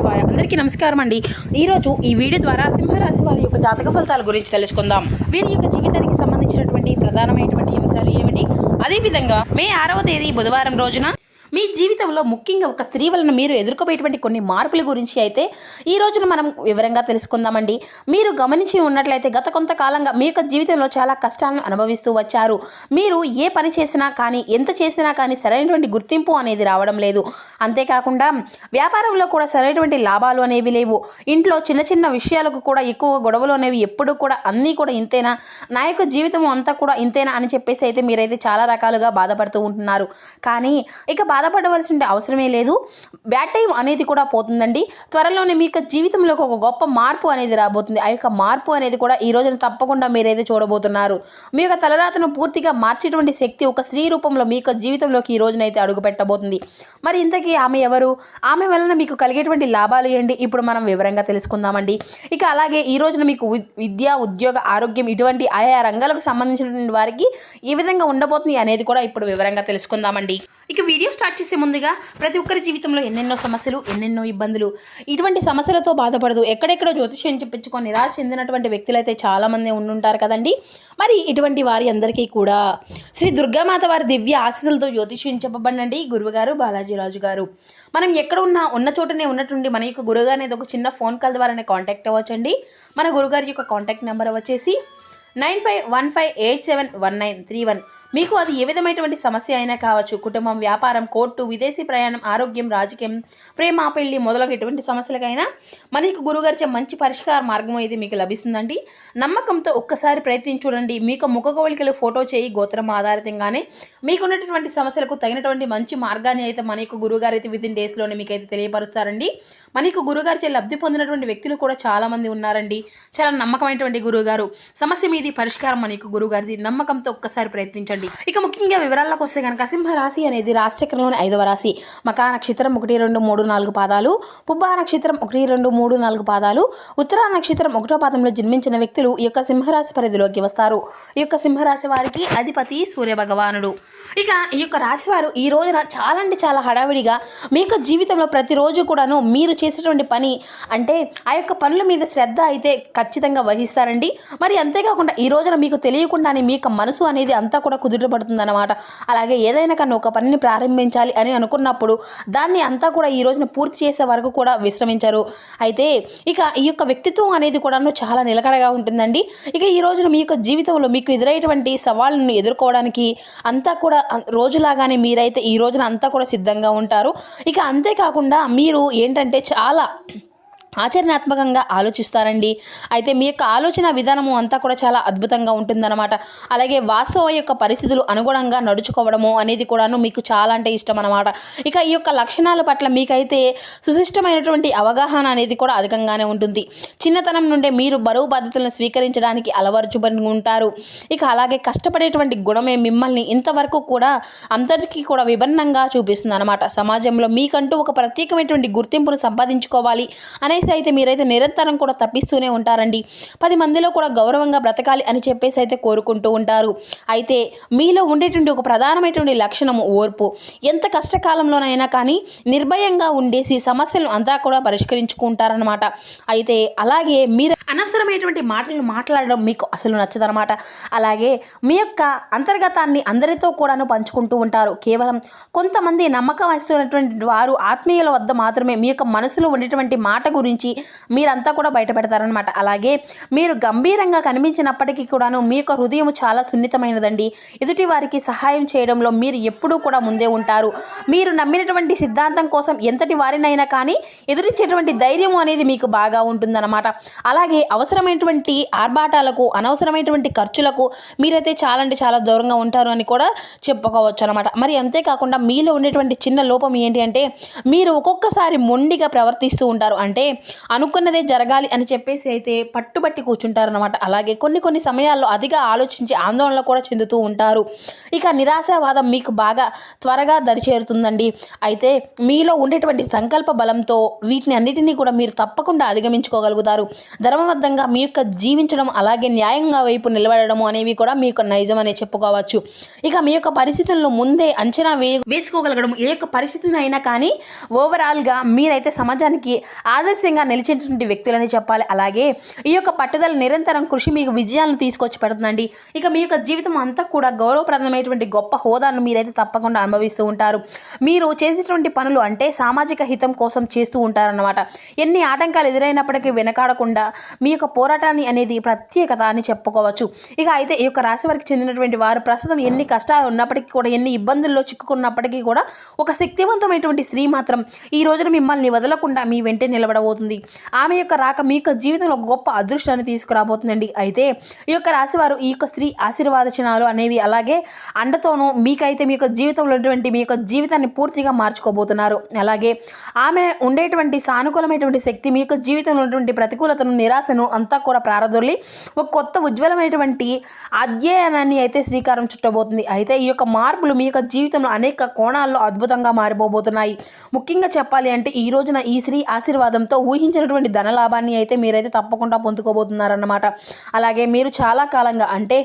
శివాయ. అందరికీ నమస్కారం అండి. ఈరోజు ఈ వీడియో ద్వారా సింహరాశి వారి యొక్క జాతక ఫలితాల గురించి తెలుసుకుందాం. వీరి యొక్క జీవితానికి సంబంధించినటువంటి ప్రధానమైనటువంటి అంశాలు ఏమిటి, అదేవిధంగా మే 6వ తేదీ బుధవారం రోజున మీ జీవితంలో ముఖ్యంగా ఒక స్త్రీ వలన మీరు ఎదుర్కోబోయేటువంటి కొన్ని మార్పుల గురించి అయితే ఈ రోజున మనం వివరంగా తెలుసుకుందామండి. మీరు గమనించి ఉన్నట్లయితే గత కొంతకాలంగా మీ యొక్క జీవితంలో చాలా కష్టాలను అనుభవిస్తూ వచ్చారు. మీరు ఏ పని చేసినా కానీ ఎంత చేసినా కానీ సరైనటువంటి గుర్తింపు అనేది రావడం లేదు. అంతేకాకుండా వ్యాపారంలో కూడా సరైనటువంటి లాభాలు అనేవి లేవు. ఇంట్లో చిన్న చిన్న విషయాలకు కూడా ఎక్కువ గొడవలు అనేవి ఎప్పుడు కూడా అన్నీ కూడా ఇంతేనా, నా యొక్క జీవితం అంతా కూడా ఇంతేనా అని చెప్పేసి అయితే మీరైతే చాలా రకాలుగా బాధపడుతూ ఉంటున్నారు. కానీ ఇక బాధపడవలసిన అవసరమే లేదు. బ్యాడ్ టైం అనేది కూడా పోతుందండి. త్వరలోనే మీ యొక్క జీవితంలోకి ఒక గొప్ప మార్పు అనేది రాబోతుంది. ఆ యొక్క మార్పు అనేది కూడా ఈ రోజున తప్పకుండా మీరైతే చూడబోతున్నారు. మీ యొక్క తలరాతను పూర్తిగా మార్చేటువంటి శక్తి ఒక స్త్రీ రూపంలో మీ యొక్క జీవితంలోకి ఈ రోజునైతే అడుగు పెట్టబోతుంది. మరి ఇంతకీ ఆమె ఎవరు, ఆమె వలన మీకు కలిగేటువంటి లాభాలు ఏంటి, ఇప్పుడు మనం వివరంగా తెలుసుకుందామండి. ఇక అలాగే ఈ రోజున మీకు విద్య, ఉద్యోగ, ఆరోగ్యం ఇటువంటి ఆయా రంగాలకు సంబంధించినటువంటి వారికి ఏ విధంగా ఉండబోతుంది అనేది కూడా ఇప్పుడు వివరంగా తెలుసుకుందామండి. ఇక వీడియో స్టార్ట్ చేసే ముందుగా ప్రతి ఒక్కరి జీవితంలో ఎన్నెన్నో సమస్యలు, ఎన్నెన్నో ఇబ్బందులు, ఇటువంటి సమస్యలతో బాధపడదు ఎక్కడెక్కడో జ్యోతిష్యం చెప్పించుకొని నిరాశ చెందినటువంటి వ్యక్తులు అయితే చాలామంది ఉండుంటారు కదండి. మరి ఇటువంటి వారి అందరికీ కూడా శ్రీ దుర్గామాత వారి దివ్య ఆశీస్సులతో జ్యోతిష్యం చెప్పబడినండి గురువుగారు బాలాజీరాజు గారు. మనం ఎక్కడ ఉన్న చోటనే ఉన్నట్టుండి మన యొక్క గురువుగారు అనేది ఒక చిన్న ఫోన్ కాల్ ద్వారానే కాంటాక్ట్ అవ్వచ్చండి. మన గురుగారి యొక్క కాంటాక్ట్ నెంబర్ వచ్చేసి 9515871931. మీకు అది ఏ విధమైనటువంటి సమస్య అయినా కావచ్చు, కుటుంబం, వ్యాపారం, కోర్టు, విదేశీ ప్రయాణం, ఆరోగ్యం, రాజకీయం, ప్రేమ, పెళ్లి మొదలగు ఎటువంటి సమస్యలకైనా మనకు గురుగారిచే మంచి పరిష్కార మార్గం అయితే మీకు లభిస్తుందండి. నమ్మకంతో ఒక్కసారి ప్రయత్నించి చూడండి. మీకు ముఖకవళికలు ఫోటో చేయి గోత్రం ఆధారితంగానే మీకున్నటువంటి సమస్యలకు తగినటువంటి మంచి మార్గాన్ని అయితే మనకు గురుగారు అయితే వితిన్ డేస్లోనే మీకు అయితే తెలియపరుస్తారండి. మనకు గురుగారిచే లబ్ధి పొందినటువంటి వ్యక్తులు కూడా చాలామంది ఉన్నారండి. చాలా నమ్మకమైనటువంటి గురువుగారు, సమస్య మీది పరిష్కారం మనకు గురుగారిది. నమ్మకంతో ఒక్కసారి ప్రయత్నించండి. ఇక ముఖ్యంగా వివరాల్లోకి వస్తే కనుక సింహరాశి అనేది రాశిచక్రంలోని 5వ రాశి. మకా నక్షత్రం 1, 2, 3, 4 పాదాలు, పుబ్బా నక్షత్రం 1, 2, 3, 4 పాదాలు, ఉత్తరా నక్షత్రం 1వ పాదంలో జన్మించిన వ్యక్తులు ఈ యొక్క సింహరాశి పరిధిలోకి వస్తారు. ఈ యొక్క సింహరాశి వారికి అధిపతి సూర్య భగవానుడు. ఇక ఈ యొక్క రాశి వారు ఈ రోజున చాలా అంటే చాలా హడావిడిగా మీ యొక్క జీవితంలో ప్రతిరోజు కూడాను మీరు చేసేటువంటి పని అంటే ఆ యొక్క పనుల మీద శ్రద్ధ అయితే ఖచ్చితంగా వహిస్తారండి. మరి అంతేకాకుండా ఈ రోజున మీకు తెలియకుండానే మీ యొక్క మనసు అనేది అంతా కూడా కుదుటపడుతుందన్నమాట. అలాగే ఏదైనా కానీ ఒక పనిని ప్రారంభించాలి అని అనుకున్నప్పుడు దాన్ని అంతా కూడా ఈ రోజున పూర్తి చేసే వరకు కూడా విశ్రమించరు. అయితే ఇక ఈ యొక్క వ్యక్తిత్వం అనేది కూడాను చాలా నిలకడగా ఉంటుందండి. ఇక ఈ రోజున మీ యొక్క జీవితంలో మీకు ఎదురయ్యేటువంటి సవాళ్ళను ఎదుర్కోవడానికి అంతా కూడా రోజులాగానే మీరైతే ఈ రోజున అంతా కూడా సిద్ధంగా ఉంటారు. ఇక అంతేకాకుండా మీరు ఏంటంటే చాలా ఆచరణాత్మకంగా ఆలోచిస్తారండి. అయితే మీ యొక్క ఆలోచన విధానము అంతా కూడా చాలా అద్భుతంగా ఉంటుందన్నమాట. అలాగే వాస్తవ యొక్క పరిస్థితులు అనుగుణంగా నడుచుకోవడము అనేది కూడాను మీకు చాలా అంటే ఇష్టం అన్నమాట. ఇక ఈ యొక్క లక్షణాల పట్ల మీకైతే సుశిష్టమైనటువంటి అవగాహన అనేది కూడా అధికంగానే ఉంటుంది. చిన్నతనం నుండే మీరు బరువు బాధ్యతలను స్వీకరించడానికి అలవరుచుబడి ఉంటారు. ఇక అలాగే కష్టపడేటువంటి గుణమే మిమ్మల్ని ఇంతవరకు కూడా అందరికీ కూడా విభిన్నంగా చూపిస్తుంది అన్నమాట. సమాజంలో మీకంటూ ఒక ప్రత్యేకమైనటువంటి గుర్తింపును సంపాదించుకోవాలి అనే అయితే మీరైతే నిరంతరం కూడా తప్పిస్తూనే ఉంటారండి. 10 మందిలో కూడా గౌరవంగా బ్రతకాలి అని చెప్పేసి అయితే కోరుకుంటూ ఉంటారు. అయితే మీలో ఉండేటువంటి ఒక ప్రధానమైనటువంటి లక్షణము ఓర్పు. ఎంత కష్టకాలంలోనైనా కానీ నిర్భయంగా ఉండేసి సమస్యలను అంతా కూడా పరిష్కరించుకుంటారనమాట. అయితే అలాగే మీరు అనవసరమైనటువంటి మాటలను మాట్లాడడం మీకు అసలు నచ్చదనమాట. అలాగే మీ యొక్క అంతర్గతాన్ని అందరితో కూడాను పంచుకుంటూ ఉంటారు. కేవలం కొంతమంది నమ్మకం వస్తున్నటువంటి వారు ఆత్మీయుల వద్ద మాత్రమే మీ యొక్క మనసులో ఉండేటువంటి మాట గురించి మీరంతా కూడా బయట పెడతారనమాట. అలాగే మీరు గంభీరంగా కనిపించినప్పటికీ కూడాను మీ యొక్క హృదయం చాలా సున్నితమైనదండి. ఎదుటి వారికి సహాయం చేయడంలో మీరు ఎప్పుడూ కూడా ముందే ఉంటారు. మీరు నమ్మినటువంటి సిద్ధాంతం కోసం ఎంతటి వారినైనా కానీ ఎదురించేటువంటి ధైర్యం అనేది మీకు బాగా ఉంటుందన్నమాట. అలాగే అవసరమైనటువంటి ఆర్భాటాలకు, అనవసరమైనటువంటి ఖర్చులకు మీరైతే చాలా అంటే చాలా దూరంగా ఉంటారు అని కూడా చెప్పుకోవచ్చు అనమాట. మరి అంతేకాకుండా మీలో ఉండేటువంటి చిన్న లోపం ఏంటి అంటే మీరు ఒక్కొక్కసారి మొండిగా ప్రవర్తిస్తూ ఉంటారు. అంటే అనుకున్నదే జరగాలి అని చెప్పేసి అయితే పట్టుబట్టి కూర్చుంటారనమాట. అలాగే కొన్ని సమయాల్లో అతిగా ఆలోచించి ఆందోళన కూడా చెందుతూ ఉంటారు. ఇక నిరాశావాదం మీకు బాగా త్వరగా దరిచేరుతుందండి. అయితే మీలో ఉండేటువంటి సంకల్ప బలంతో వీటిని అన్నిటినీ కూడా మీరు తప్పకుండా అధిగమించుకోగలుగుతారు. ధర్మబద్ధంగా మీ యొక్క జీవించడం అలాగే న్యాయంగా వైపు నిలబడము అనేవి కూడా మీ యొక్క నైజం అనే చెప్పుకోవచ్చు. ఇక మీ యొక్క పరిస్థితులను ముందే అంచనా వేసుకోగలగడం ఏ యొక్క పరిస్థితిని అయినా కానీ ఓవరాల్గా మీరైతే సమాజానికి ఆదర్శంగా నిలిచేటువంటి వ్యక్తులని చెప్పాలి. అలాగే ఈ యొక్క పట్టుదల నిరంతరం కృషి మీకు విజయాలను తీసుకొచ్చి పెడుతుందండి. ఇక మీ యొక్క జీవితం అంతా కూడా గౌరవప్రదమైనటువంటి గొప్ప హోదాను మీరైతే తప్పకుండా అనుభవిస్తూ ఉంటారు. మీరు చేసేటువంటి పనులు అంటే సామాజిక హితం కోసం చేస్తూ ఉంటారన్నమాట. ఎన్ని ఆటంకాలు ఎదురైనప్పటికీ వెనకాడకుండా మీ యొక్క పోరాటాన్ని అనేది ప్రత్యేకత అని చెప్పుకోవచ్చు. ఇక అయితే ఈ యొక్క రాశి వారికి చెందినటువంటి వారు ప్రస్తుతం ఎన్ని కష్టాలు ఉన్నప్పటికీ కూడా ఎన్ని ఇబ్బందుల్లో చిక్కుకున్నప్పటికీ కూడా ఒక శక్తివంతమైనటువంటి స్త్రీ మాత్రం ఈ రోజున మిమ్మల్ని వదలకుండా మీ వెంటే నిలబడబోతుంది. ఆమె యొక్క రాక మీ యొక్క జీవితంలో గొప్ప అదృష్టాన్ని తీసుకురాబోతుందండి. అయితే ఈ యొక్క రాశి వారు ఈ యొక్క స్త్రీ ఆశీర్వాదచనాలు అనేవి అలాగే అండతోనూ మీకైతే మీ యొక్క జీవితంలో ఉన్నటువంటి మీ యొక్క జీవితాన్ని పూర్తిగా మార్చుకోబోతున్నారు. అలాగే ఆమె ఉండేటువంటి సానుకూలమైనటువంటి శక్తి మీ యొక్క జీవితంలో ఉన్నటువంటి ప్రతికూలతను నిరాశను అంతా కూడా ప్రారదొల్లి ఒక కొత్త ఉజ్వలమైనటువంటి అధ్యయనాన్ని అయితే శ్రీకారం చుట్టబోతుంది. అయితే ఈ యొక్క మార్పులు మీ యొక్క జీవితంలో అనేక కోణాల్లో అద్భుతంగా మారిపోబోతున్నాయి. ముఖ్యంగా చెప్పాలి అంటే ఈ రోజున ఈ స్త్రీ ఆశీర్వాదంతో ఊహించినటువంటి ధనలాభాన్ని అయితే మీరైతే తప్పకుండా పొందుకోబోతున్నారన్నమాట. అలాగే మీరు చాలా కాలంగా అంటే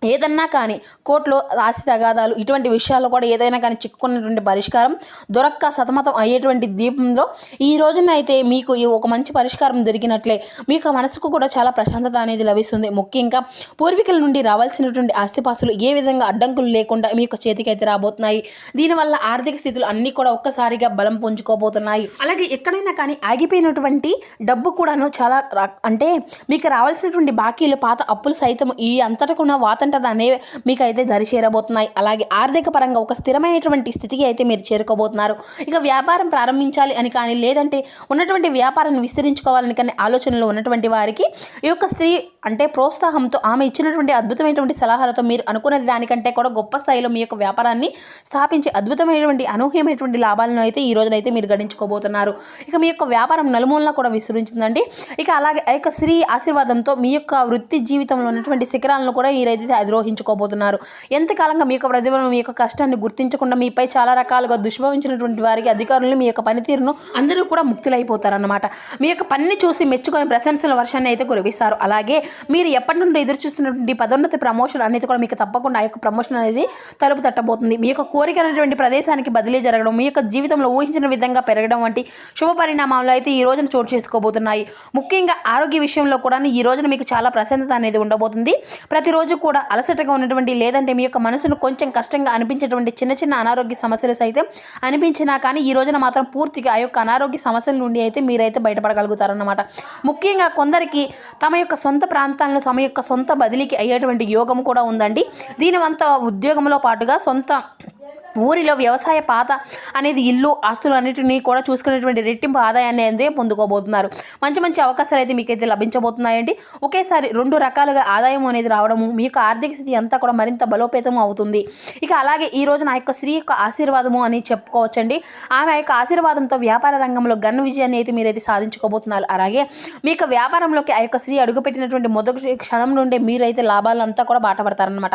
ఏదన్నా కానీ కోర్టులో ఆస్తి తగాదాలు ఇటువంటి విషయాల్లో కూడా ఏదైనా కానీ చిక్కుకున్నటువంటి పరిష్కారం దొరక్క సతమతం అయ్యేటువంటి దీపంలో ఈ రోజున అయితే మీకు ఒక మంచి పరిష్కారం దొరికినట్లే మీకు మనసుకు కూడా చాలా ప్రశాంతత అనేది లభిస్తుంది. ముఖ్యంగా పూర్వీకుల నుండి రావాల్సినటువంటి ఆస్తిపాస్తులు ఏ విధంగా అడ్డంకులు లేకుండా మీకు చేతికి అయితే రాబోతున్నాయి. దీనివల్ల ఆర్థిక స్థితులు అన్నీ కూడా ఒక్కసారిగా బలం పుంజుకోబోతున్నాయి. అలాగే ఎక్కడైనా కానీ ఆగిపోయినటువంటి డబ్బు కూడాను చాలా అంటే మీకు రావాల్సినటువంటి బాకీలు పాత అప్పులు సైతం ఈ అంతటా కూడా దాన్ని మీకైతే దరి చేరబోతున్నాయి. అలాగే ఆర్థిక పరంగా ఒక స్థిరమైనటువంటి స్థితికి అయితే మీరు చేరుకోబోతున్నారు. ఇక వ్యాపారం ప్రారంభించాలి అని కానీ లేదంటే ఉన్నటువంటి వ్యాపారాన్ని విస్తరించుకోవాలని కానీ ఆలోచనలో ఉన్నటువంటి వారికి ఈ యొక్క స్త్రీ అంటే ప్రోత్సాహంతో ఆమె ఇచ్చినటువంటి అద్భుతమైనటువంటి సలహాలతో మీరు అనుకున్నది దానికంటే కూడా గొప్ప స్థాయిలో మీ యొక్క వ్యాపారాన్ని స్థాపించి అద్భుతమైనటువంటి అనూహ్యమైనటువంటి లాభాలను అయితే ఈ రోజునైతే మీరు గడించుకోబోతున్నారు. ఇక మీ యొక్క వ్యాపారం నలుమూలలా కూడా విస్తరించిందండి. ఇక అలాగే ఆ యొక్క స్త్రీ ఆశీర్వాదంతో మీ యొక్క వృత్తి జీవితంలో ఉన్నటువంటి శిఖరాలను కూడా మీరైతే అధిరోహించుకోబోతున్నారు. ఎంతకాలంగా మీ యొక్క ప్రతిభను మీ యొక్క కష్టాన్ని గుర్తించకుండా మీపై చాలా రకాలుగా దుష్భవించినటువంటి వారికి అధికారులు మీ యొక్క పనితీరును అందరూ కూడా ముక్తులైపోతారన్నమాట. మీ యొక్క పనిని చూసి మెచ్చుకొని ప్రశంసల వర్షాన్ని అయితే కురిపిస్తారు. అలాగే మీరు ఎప్పటి నుండి ఎదురు చూస్తున్నటువంటి పదోన్నతి ప్రమోషన్ అనేది కూడా మీకు తప్పకుండా ఆ యొక్క ప్రమోషన్ అనేది తలుపు తట్టబోతుంది. మీ యొక్క కోరిక అనేటువంటి ప్రదేశానికి బదిలీ జరగడం మీ యొక్క జీవితంలో ఊహించిన విధంగా పెరగడం వంటి శుభ పరిణామాలు అయితే ఈ రోజున చోటు చేసుకోబోతున్నాయి. ముఖ్యంగా ఆరోగ్య విషయంలో కూడా ఈ రోజున మీకు చాలా ప్రశాంతత అనేది ఉండబోతుంది. ప్రతిరోజు కూడా అలసటగా ఉన్నటువంటి లేదంటే మీ యొక్క మనసును కొంచెం కష్టంగా అనిపించేటువంటి చిన్న అనారోగ్య సమస్యలు సైతం అనిపించినా కానీ ఈ రోజున మాత్రం పూర్తిగా ఆ యొక్క అనారోగ్య సమస్యల నుండి అయితే మీరైతే బయటపడగలుగుతారన్నమాట. ముఖ్యంగా కొందరికి తమ యొక్క సొంత ప్రాంతాలను తమ యొక్క సొంత బదిలీకి అయ్యేటువంటి యోగం కూడా ఉందండి. దీనివంతా ఉద్యోగంలో పాటుగా సొంత ఊరిలో వ్యవసాయ పాత అనేది ఇల్లు ఆస్తులు అన్నిటినీ కూడా చూసుకునేటువంటి రెట్టింపు ఆదాయాన్ని అయితే పొందుకోబోతున్నారు. మంచి అవకాశాలు అయితే మీకైతే లభించబోతున్నాయండి. ఒకేసారి 2 రకాలుగా ఆదాయం అనేది రావడము మీ యొక్క ఆర్థిక స్థితి అంతా కూడా మరింత బలోపేతం అవుతుంది. ఇక అలాగే ఈ రోజున ఆ యొక్క స్త్రీ యొక్క ఆశీర్వాదము అని చెప్పుకోవచ్చండి. ఆమె యొక్క ఆశీర్వాదంతో వ్యాపార రంగంలో ఘన విజయాన్ని అయితే మీరైతే సాధించుకోబోతున్నారు. అలాగే మీ యొక్క వ్యాపారంలోకి ఆ యొక్క స్త్రీ అడుగుపెట్టినటువంటి మొదటి క్షణం నుండే మీరైతే లాభాలంతా కూడా బాటపడతారనమాట.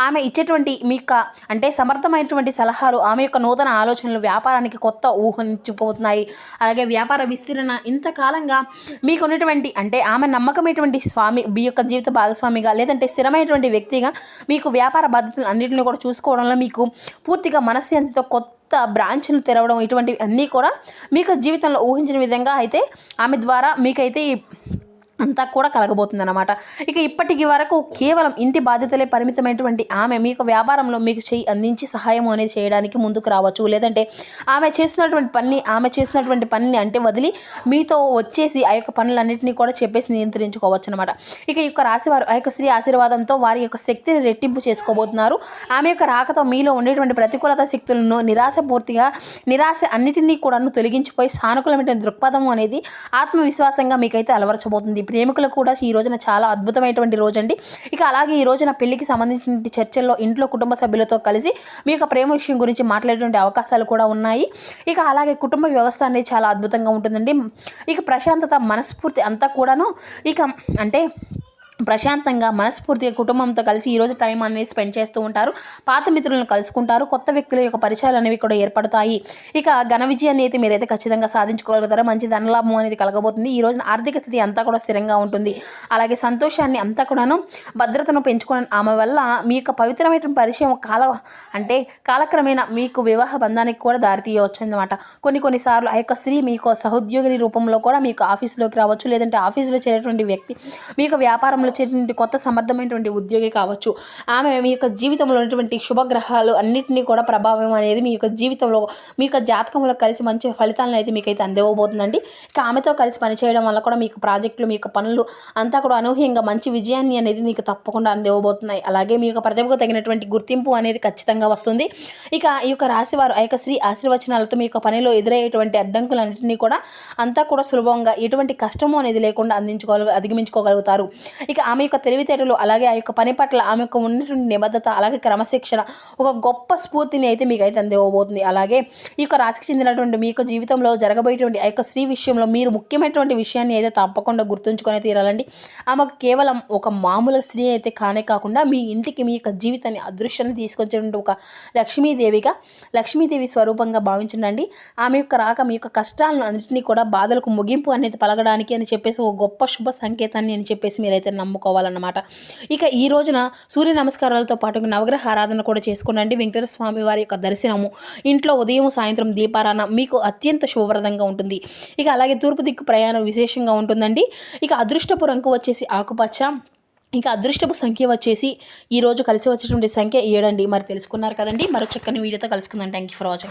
ఆమె ఇచ్చేటువంటి మీ యొక్క అంటే సమర్థమైనటువంటి సలహాలు ఆమె యొక్క నూతన ఆలోచనలు వ్యాపారానికి కొత్త ఊహించుకోబోతున్నాయి. అలాగే వ్యాపార విస్తరణ ఇంతకాలంగా మీకు ఉన్నటువంటి అంటే ఆమె నమ్మకమైనటువంటి స్వామి మీ యొక్క జీవిత భాగస్వామిగా లేదంటే స్థిరమైనటువంటి వ్యక్తిగా మీకు వ్యాపార బాధ్యతలు అన్నింటినీ కూడా చూసుకోవడంలో మీకు పూర్తిగా మనశ్శాంతితో కొత్త బ్రాంచ్ను తెరవడం ఇటువంటివి అన్నీ కూడా మీకు జీవితంలో ఊహించిన విధంగా అయితే ఆమె ద్వారా మీకైతే అంతా కూడా కలగబోతుందన్నమాట. ఇక ఇప్పటికి వరకు కేవలం ఇంటి బాధ్యతలే పరిమితమైనటువంటి ఆమె మీకు వ్యాపారంలో మీకు చేయి అందించి సహాయం అనేది చేయడానికి ముందుకు రావచ్చు. లేదంటే ఆమె చేస్తున్నటువంటి పనిని అంటే వదిలి మీతో వచ్చేసి ఆ యొక్క పనులన్నింటినీ కూడా చెప్పేసి నియంత్రించుకోవచ్చు అనమాట. ఇక ఈ యొక్క రాశివారు ఆ యొక్క స్త్రీ ఆశీర్వాదంతో వారి యొక్క శక్తిని రెట్టింపు చేసుకోబోతున్నారు. ఆమె యొక్క రాకతో మీలో ఉండేటువంటి ప్రతికూలత శక్తులను నిరాశ అన్నిటినీ కూడా తొలగించిపోయి సానుకూలమైన దృక్పథం అనేది ఆత్మవిశ్వాసంగా మీకైతే అలవరచబోతుంది. ప్రేమికులకు కూడా ఈ రోజున చాలా అద్భుతమైనటువంటి రోజు అండి. ఇక అలాగే ఈ రోజున పెళ్లికి సంబంధించిన చర్చల్లో ఇంట్లో కుటుంబ సభ్యులతో కలిసి మీ యొక్క ప్రేమ విషయం గురించి మాట్లాడేటువంటి అవకాశాలు కూడా ఉన్నాయి. ఇక అలాగే కుటుంబ వ్యవస్థ అనేది చాలా అద్భుతంగా ఉంటుందండి. ఇక ప్రశాంతత, మనస్ఫూర్తి అంతా కూడాను ఇక అంటే ప్రశాంతంగా మనస్ఫూర్తిగా కుటుంబంతో కలిసి ఈరోజు టైం అనేది స్పెండ్ చేస్తూ ఉంటారు. పాత మిత్రులను కలుసుకుంటారు. కొత్త వ్యక్తుల యొక్క పరిచయాలు అనేవి కూడా ఏర్పడతాయి. ఇక ఘన విజయాన్ని అయితే మీరైతే ఖచ్చితంగా సాధించుకోగలుగుతారు. మంచి ధనలాభం అనేది కలగబోతుంది. ఈ రోజున ఆర్థిక స్థితి అంతా కూడా స్థిరంగా ఉంటుంది. అలాగే సంతోషాన్ని అంతా కూడాను భద్రతను పెంచుకోవడం ఆమె వల్ల మీ యొక్క పవిత్రమైన పరిచయం కాలక్రమేణా మీకు వివాహ బంధానికి కూడా దారితీయవచ్చు అన్నమాట. కొన్నిసార్లు ఆ యొక్క స్త్రీ మీకు సహోద్యోగి రూపంలో కూడా మీకు ఆఫీసులోకి రావచ్చు. లేదంటే ఆఫీసులో చేరేటువంటి వ్యక్తి మీకు వ్యాపారంలో చేరినటువంటి కొత్త సమర్థమైనటువంటి ఉద్యోగి కావచ్చు. ఆమె మీ యొక్క జీవితంలో ఉన్నటువంటి శుభగ్రహాలు అన్నింటినీ కూడా ప్రభావం అనేది మీ యొక్క జీవితంలో మీ యొక్క జాతకంలో కలిసి మంచి ఫలితాలను అయితే మీకైతే అందివ్వబోతుందండి. ఇక ఆమెతో కలిసి పనిచేయడం వల్ల కూడా మీకు ప్రాజెక్టులు, మీ యొక్క పనులు అంతా కూడా అనూహ్యంగా మంచి విజయాన్ని అనేది మీకు తప్పకుండా అందివ్వబోతున్నాయి. అలాగే మీ యొక్క ప్రతిభకు తగినటువంటి గుర్తింపు అనేది ఖచ్చితంగా వస్తుంది. ఇక ఈ యొక్క రాశివారు ఆ యొక్క స్త్రీ ఆశీర్వచనాలతో మీ యొక్క పనిలో ఎదురయ్యేటువంటి అడ్డంకులన్నింటినీ కూడా అంతా కూడా సులభంగా ఎటువంటి కష్టము అనేది లేకుండా అధిగమించుకోగలుగుతారు. ఇక ఆమె యొక్క తెలివితేటలు, అలాగే ఆ యొక్క పని పట్ల ఆమె యొక్క ఉన్నటువంటి నిబద్ధత, అలాగే క్రమశిక్షణ ఒక గొప్ప స్ఫూర్తిని అయితే మీకు అయితే అందివ్వబోతుంది. అలాగే ఈ యొక్క రాశికి చెందినటువంటి మీ యొక్క జీవితంలో జరగబోయేటువంటి ఆ యొక్క స్త్రీ విషయంలో మీరు ముఖ్యమైనటువంటి విషయాన్ని అయితే తప్పకుండా గుర్తుంచుకొని తీరాలండి. ఆమెకు కేవలం ఒక మామూలు స్త్రీ అయితే కాకుండా మీ ఇంటికి మీ యొక్క జీవితాన్ని, అదృష్టాన్ని తీసుకొచ్చేటువంటి ఒక లక్ష్మీదేవి స్వరూపంగా భావించండి. ఆమె యొక్క రాక మీ యొక్క కష్టాలను అన్నింటినీ కూడా బాధలకు ముగింపు అనేది పలకడానికి అని చెప్పేసి ఒక గొప్ప శుభ సంకేతాన్ని అని చెప్పేసి మీరైతే నమ్ముకోవాలన్నమాట. ఇక ఈ రోజున సూర్య నమస్కారాలతో పాటు నవగ్రహ ఆరాధన కూడా చేసుకోండి. వెంకటేశ్వర స్వామి వారి యొక్క దర్శనము ఇంట్లో ఉదయం సాయంత్రం దీపారాధన మీకు అత్యంత శుభప్రదంగా ఉంటుంది. ఇక అలాగే తూర్పు దిక్కు ప్రయాణం విశేషంగా ఉంటుందండి. ఇక అదృష్టపు రంగు వచ్చేసి ఆకుపచ్చ. ఇక అదృష్టపు సంఖ్య వచ్చేసి ఈరోజు కలిసి వచ్చేటువంటి సంఖ్య 7 అండి. మరి తెలుసుకున్నారు కదండి. మరో చక్కని వీడియోతో కలుసుకుందాం. Thank you for watching.